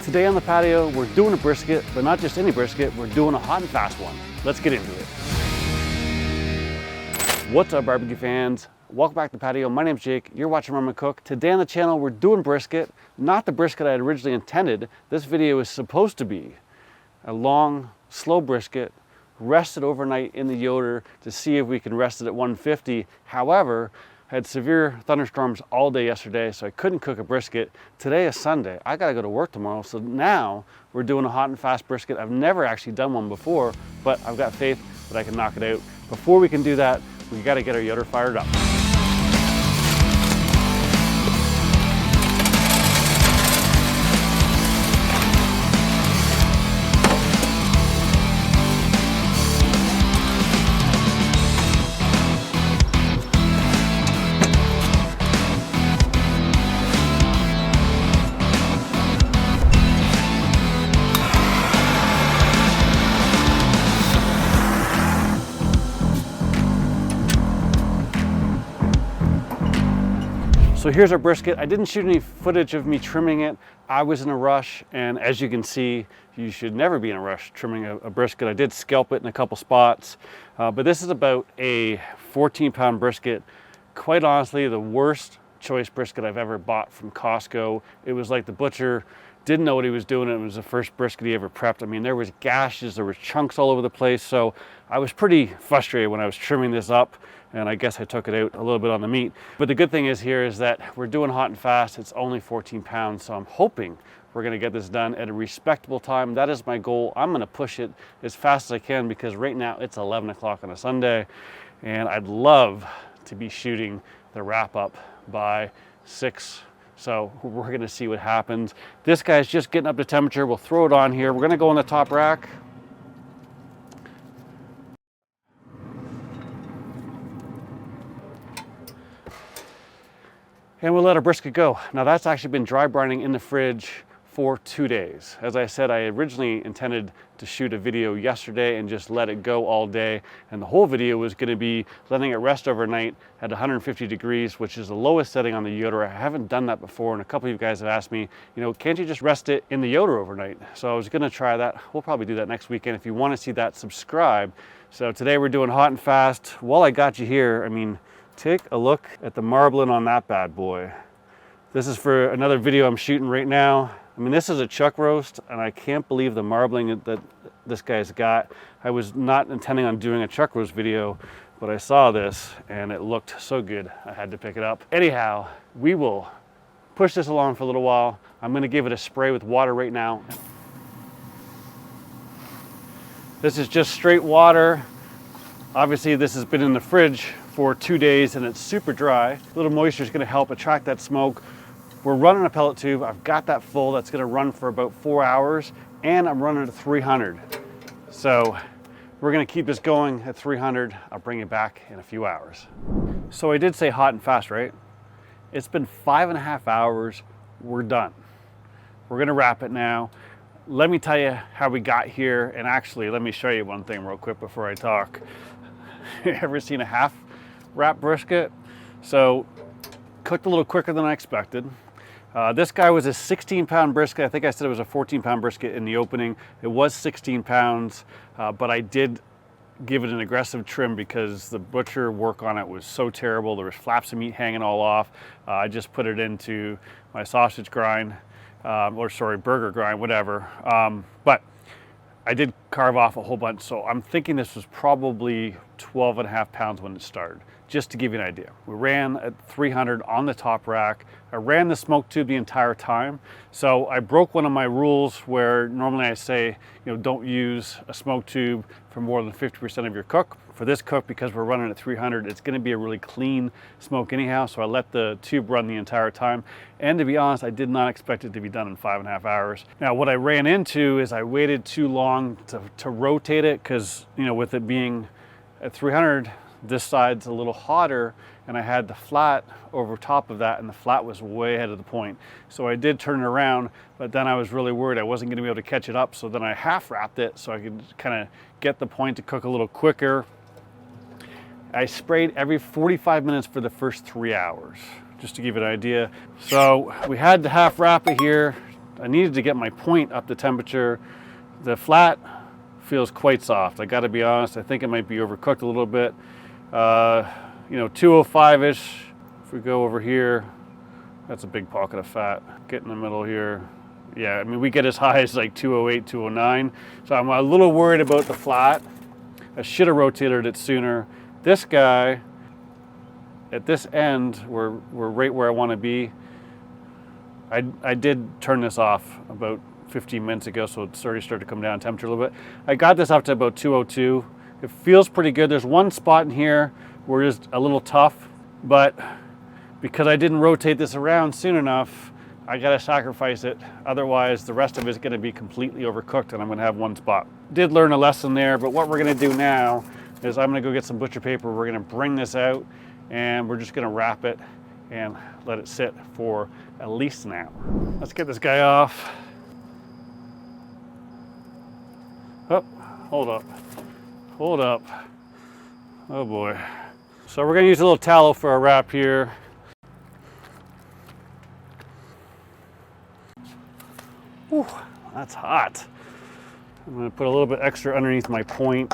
Today on the patio, we're doing a brisket, but not just any brisket, we're doing a hot and fast one. Let's get into it. What's up, barbecue fans? Welcome back to the patio. My name's Jake. You're watching Mama Cook. Today on the channel, we're doing brisket, not the brisket I had originally intended. This video is supposed to be a long, slow brisket, rested overnight in the Yoder to see if we can rest it at 150. However, I had severe thunderstorms all day yesterday, so I couldn't cook a brisket. Today is Sunday. I gotta go to work tomorrow, so now we're doing a hot and fast brisket. I've never actually done one before, but I've got faith that I can knock it out. Before we can do that, we gotta get our Yoder fired up. So here's our brisket. I didn't shoot any footage of me trimming it. I was in a rush, and as you can see, you should never be in a rush trimming a brisket. I did scalp it in a couple spots, but this is about a 14-pound brisket. Quite honestly, the worst choice brisket I've ever bought from Costco. It was like the butcher didn't know what he was doing. It was the first brisket he ever prepped. I mean, there was gashes, there was chunks all over the place. So I was pretty frustrated when I was trimming this up, and I guess I took it out a little bit on the meat. But the good thing is here is that we're doing hot and fast. It's only 14 pounds, so I'm hoping we're gonna get this done at a respectable time. That is my goal. I'm gonna push it as fast as I can because right now it's 11 o'clock on a Sunday, and I'd love to be shooting the wrap up by 6. So we're gonna see what happens. This guy's just getting up to temperature. We'll throw it on here. We're gonna go on the top rack. And we'll let our brisket go. Now that's actually been dry brining in the fridge for 2 days. As I said, I originally intended to shoot a video yesterday and just let it go all day. And the whole video was gonna be letting it rest overnight at 150 degrees, which is the lowest setting on the Yoder. I haven't done that before, and a couple of you guys have asked me, you know, can't you just rest it in the Yoder overnight? So I was gonna try that. We'll probably do that next weekend. If you wanna see that, subscribe. So today we're doing hot and fast. While I got you here, I mean, take a look at the marbling on that bad boy. This is for another video I'm shooting right now. I mean, this is a chuck roast, and I can't believe the marbling that this guy's got. I was not intending on doing a chuck roast video, but I saw this and it looked so good, I had to pick it up. Anyhow, we will push this along for a little while. I'm gonna give it a spray with water right now. This is just straight water. Obviously, this has been in the fridge for 2 days and it's super dry. A little moisture is gonna help attract that smoke. We're running a pellet tube. I've got that full. That's gonna run for about 4 hours, and I'm running at 300. So we're gonna keep this going at 300. I'll bring it back in a few hours. So I did say hot and fast, right? It's been 5.5 hours. We're done. We're gonna wrap it now. Let me tell you how we got here, and actually, let me show you one thing real quick before I talk. Ever seen a half wrap brisket? So cooked a little quicker than I expected. This guy was a 16-pound brisket. I think I said it was a 14-pound brisket in the opening. It was 16 pounds, but I did give it an aggressive trim because the butcher work on it was so terrible. There was flaps of meat hanging all off. I just put it into my sausage grind, burger grind, whatever. But I did carve off a whole bunch, so I'm thinking this was probably 12.5 pounds when it started. Just to give you an idea. We ran at 300 on the top rack. I ran the smoke tube the entire time. So I broke one of my rules where normally I say, you know, don't use a smoke tube for more than 50% of your cook. For this cook, because we're running at 300, it's gonna be a really clean smoke anyhow, so I let the tube run the entire time. And to be honest, I did not expect it to be done in 5.5 hours. Now, what I ran into is I waited too long to rotate it, because, you know, with it being at 300, this side's a little hotter, and I had the flat over top of that, and the flat was way ahead of the point. So I did turn it around, but then I was really worried I wasn't gonna be able to catch it up, so then I half wrapped it so I could kind of get the point to cook a little quicker. I sprayed every 45 minutes for the first 3 hours, just to give you an idea. So we had to half wrap it here I needed to get my point up to temperature. The flat feels quite soft. I got to be honest. I think it might be overcooked a little bit. 205-ish. If we go over here, that's a big pocket of fat. Get in the middle here. Yeah, I mean, we get as high as like 208, 209. So I'm a little worried about the flat. I should have rotated it sooner. This guy, at this end, we're right where I want to be. I did turn this off about 15 minutes ago, so it's already started to come down temperature a little bit. I got this up to about 202. It feels pretty good. There's one spot in here where it's a little tough, but because I didn't rotate this around soon enough, I gotta sacrifice it. Otherwise, the rest of it is gonna be completely overcooked and I'm gonna have one spot. Did learn a lesson there, but what we're gonna do now is I'm gonna go get some butcher paper. We're gonna bring this out and we're just gonna wrap it and let it sit for at least an hour. Let's get this guy off. Oh, hold up. Hold up. Oh boy. So we're gonna use a little tallow for our wrap here. Ooh, that's hot. I'm gonna put a little bit extra underneath my point,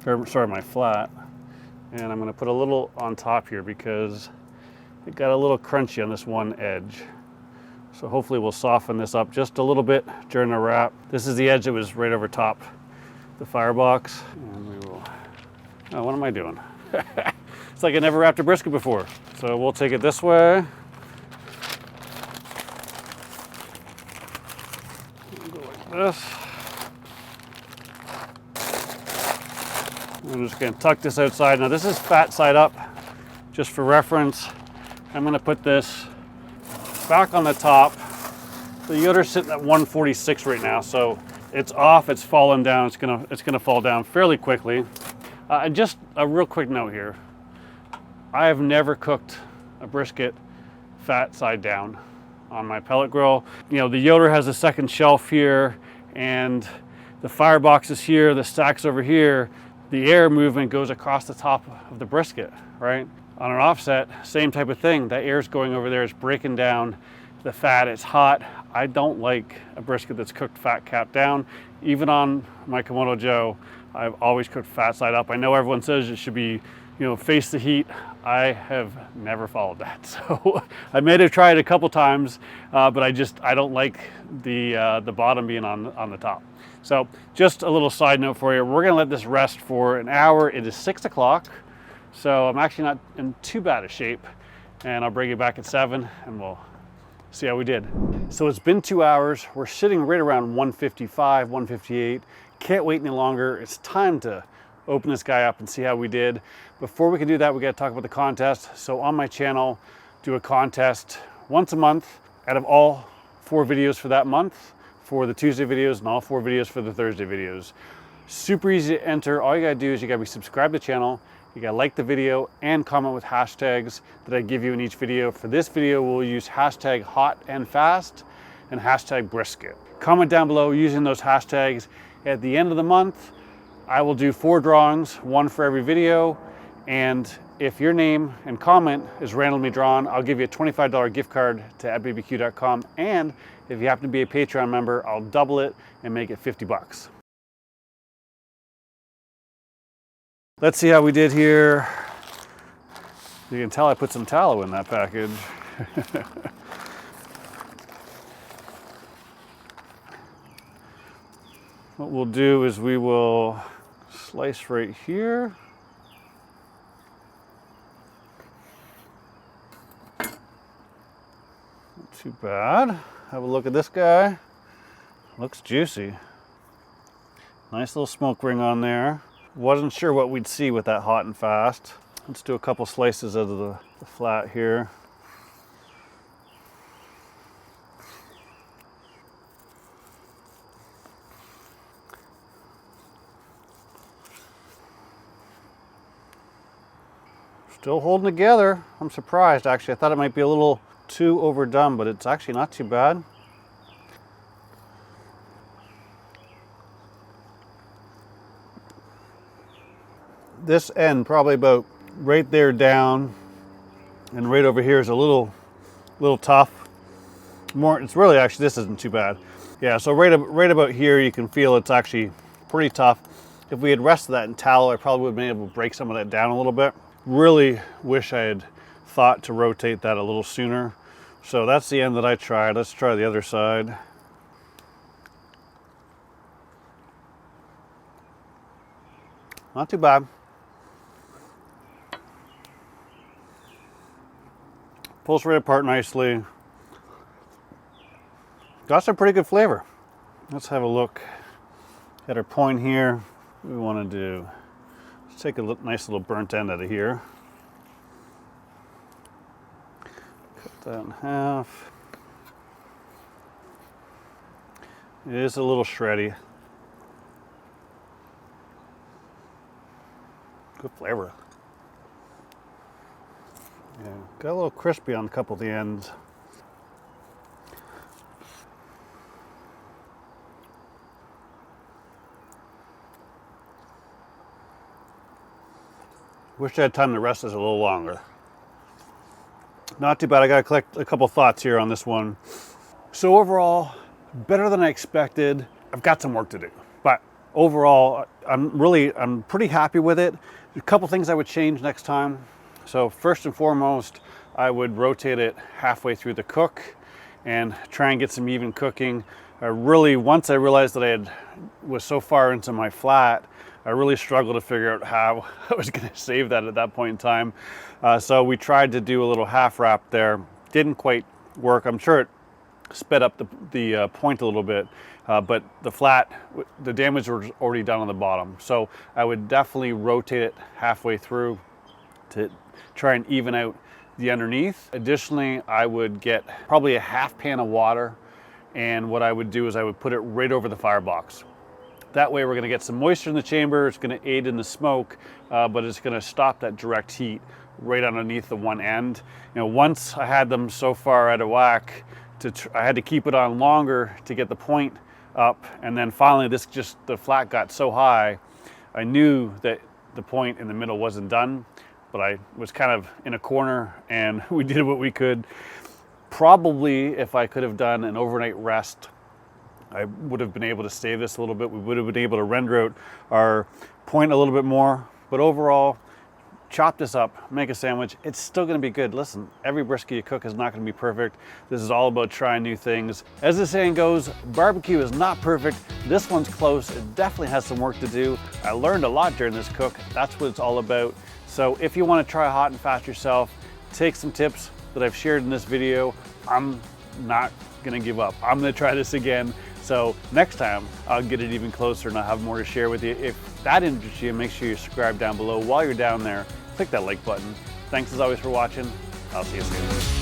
or sorry, my flat. And I'm gonna put a little on top here because it got a little crunchy on this one edge. So hopefully we'll soften this up just a little bit during the wrap. This is the edge that was right over top the firebox. And we will, oh, what am I doing? It's like I never wrapped a brisket before. So we'll take it this way. Go like this. I'm just gonna tuck this outside. Now this is fat side up, just for reference. I'm gonna put this back on the top. The yoder's sitting at 146 right now, so it's off, it's fallen down, it's gonna fall down fairly quickly. And just a real quick note here. I have never cooked a brisket fat side down on my pellet grill. You know, the yoder has a second shelf here and the firebox is here, the stack's over here. The air movement goes across the top of the brisket, right? On an offset, same type of thing. That air's going over there, it's breaking down the fat, it's hot. I don't like a brisket that's cooked fat cap down. Even on my Komodo Joe, I've always cooked fat side up. I know everyone says it should be, face the heat. I have never followed that. So I may have tried it a couple times, but I don't like the bottom being on the top. So just a little side note for you. We're gonna let this rest for an hour. It is 6 o'clock. So I'm actually not in too bad a shape, and I'll bring you back at 7 and we'll see how we did. So it's been 2 hours. We're sitting right around 155, 158. Can't wait any longer. It's time to open this guy up and see how we did. Before we can do that, we got to talk about the contest. So on my channel, do a contest once a month out of all 4 videos for that month, for the Tuesday videos and all 4 videos for the Thursday videos. Super easy to enter. All you gotta do is you gotta be subscribed to the channel. You gotta like the video and comment with hashtags that I give you in each video. For this video, we'll use hashtag hot and fast and hashtag brisket. Comment down below using those hashtags. At the end of the month, I will do 4 drawings, 1 for every video. And if your name and comment is randomly drawn, I'll give you a $25 gift card to atbbq.com. And if you happen to be a Patreon member, I'll double it and make it 50 bucks. Let's see how we did here. You can tell I put some tallow in that package. What we'll do is we will slice right here. Not too bad. Have a look at this guy. Looks juicy. Nice little smoke ring on there. Wasn't sure what we'd see with that hot and fast. Let's do a couple slices out of the flat here. Still holding together. I'm surprised actually. I thought it might be a little too overdone, but it's actually not too bad. This end probably about right there down, and right over here is a little tough. it's really actually, this isn't too bad. Yeah, so right about here, you can feel it's actually pretty tough. If we had rested that in tallow, I probably would have been able to break some of that down a little bit. Really wish I had thought to rotate that a little sooner. So that's the end that I tried. Let's try the other side. Not too bad. Pulls right apart nicely. Got some pretty good flavor. Let's have a look at our point here. What we want to do, let's take a nice little burnt end out of here. Cut that in half. It is a little shreddy. Good flavor. Yeah, got a little crispy on a couple of the ends. Wish I had time to rest this a little longer. Not too bad. I got to collect a couple thoughts here on this one. So overall, better than I expected. I've got some work to do, but overall, I'm pretty happy with it. A couple things I would change next time. So first and foremost, I would rotate it halfway through the cook and try and get some even cooking. Once I realized that I was so far into my flat, I really struggled to figure out how I was going to save that at that point in time. So we tried to do a little half wrap there. Didn't quite work. I'm sure it sped up the point a little bit, but the damage was already done on the bottom. So I would definitely rotate it halfway through to try and even out the underneath. Additionally, I would get probably a half pan of water, and what I would do is I would put it right over the firebox. That way we're going to get some moisture in the chamber. It's going to aid in the smoke, but it's going to stop that direct heat right underneath the one end. You know, once I had them so far out of whack, I had to keep it on longer to get the point up, and then finally the flat got so high, I knew that the point in the middle wasn't done, but I was kind of in a corner, and we did what we could. Probably if I could have done an overnight rest, I would have been able to save this a little bit. We would have been able to render out our point a little bit more, but overall, chop this up, make a sandwich. It's still going to be good. Listen, every brisket you cook is not going to be perfect. This is all about trying new things. As the saying goes, barbecue is not perfect. This one's close. It definitely has some work to do. I learned a lot during this cook. That's what it's all about. So if you want to try hot and fast yourself, take some tips that I've shared in this video. I'm not going to give up. I'm going to try this again. So next time I'll get it even closer and I'll have more to share with you. If that interests you, make sure you subscribe down below. While you're down there, click that like button. Thanks as always for watching. I'll see you soon.